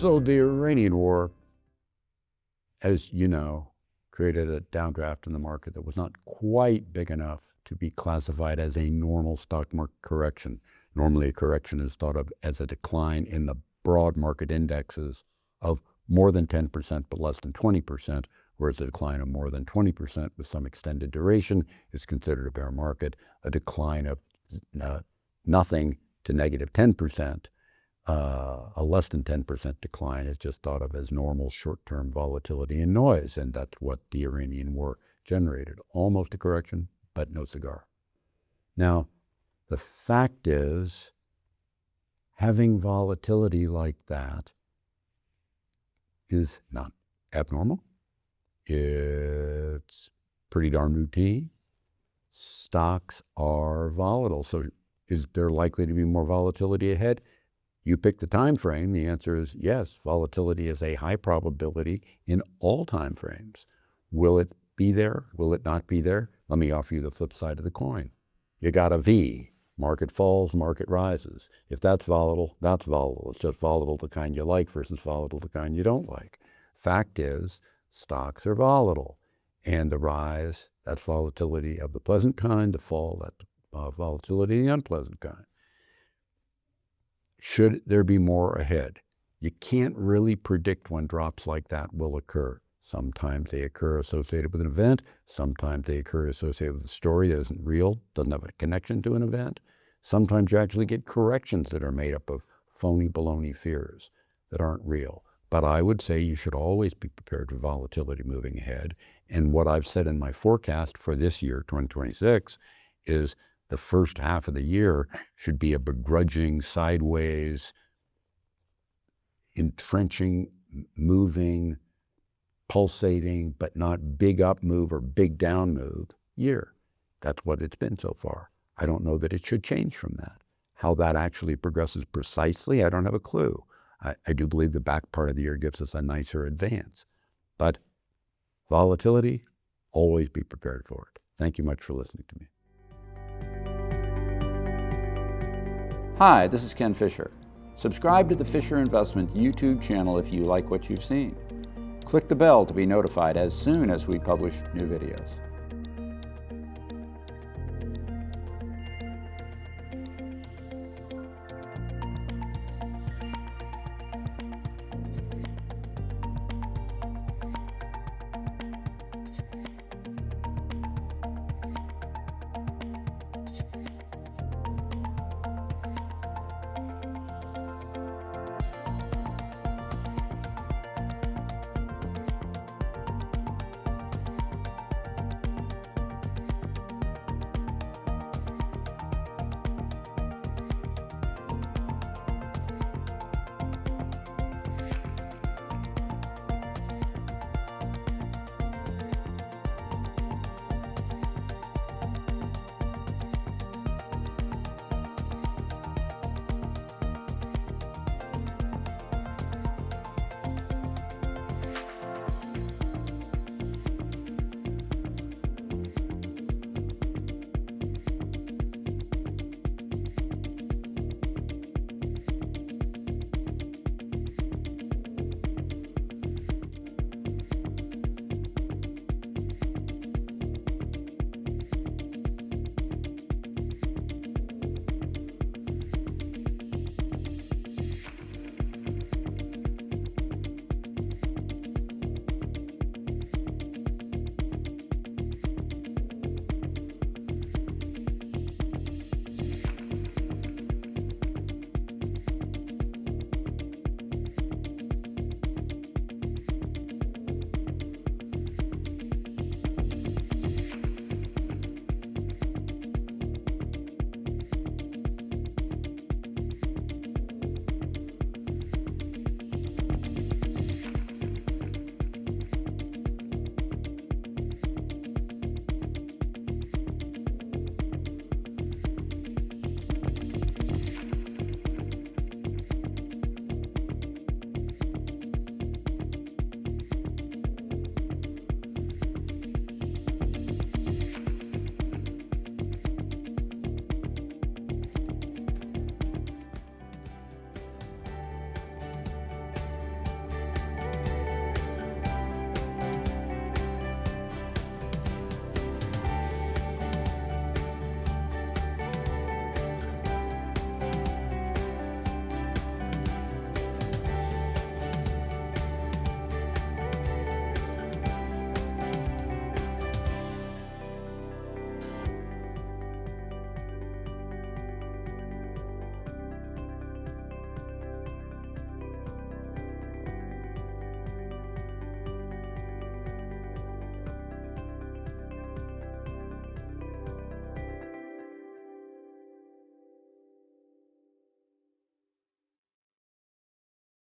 So the Iranian war, as you know, created a downdraft in the market that was not quite big enough to be classified as a normal stock market correction. Normally a correction is thought of as a decline in the broad market indexes of more than 10% but less than 20%, whereas a decline of more than 20% with some extended duration is considered a bear market. A decline of nothing to negative 10%, a less than 10% decline is just thought of as normal short-term volatility and noise, and that's what the Iranian war generated. Almost a correction, but no cigar. Now, the fact is, having volatility like that is not abnormal. It's pretty darn routine. Stocks are volatile. So is there likely to be more volatility ahead? You pick the time frame. The answer is yes. Volatility is a high probability in all time frames. Will it be there? Will it not be there? Let me offer you the flip side of the coin. You got a V. Market falls, market rises. If that's volatile, that's volatile. It's just volatile the kind you like versus volatile the kind you don't like. Fact is, stocks are volatile. And the rise, that's volatility of the pleasant kind. The fall, that's volatility of the unpleasant kind. Should there be more ahead? You can't really predict when drops like that will occur. Sometimes they occur associated with an event. Sometimes they occur associated with a story that isn't real, doesn't have a connection to an event. Sometimes you actually get corrections that are made up of phony baloney fears that aren't real. But I would say you should always be prepared for volatility moving ahead. And what I've said in my forecast for this year, 2026, is the first half of the year should be a begrudging, sideways, entrenching, moving, pulsating, but not big up move or big down move year. That's what it's been so far. I don't know that it should change from that. How that actually progresses precisely, I don't have a clue. I do believe the back part of the year gives us a nicer advance. But volatility, always be prepared for it. Thank you much for listening to me. Hi, this is Ken Fisher. Subscribe to the Fisher Investment YouTube channel if you like what you've seen. Click the bell to be notified as soon as we publish new videos.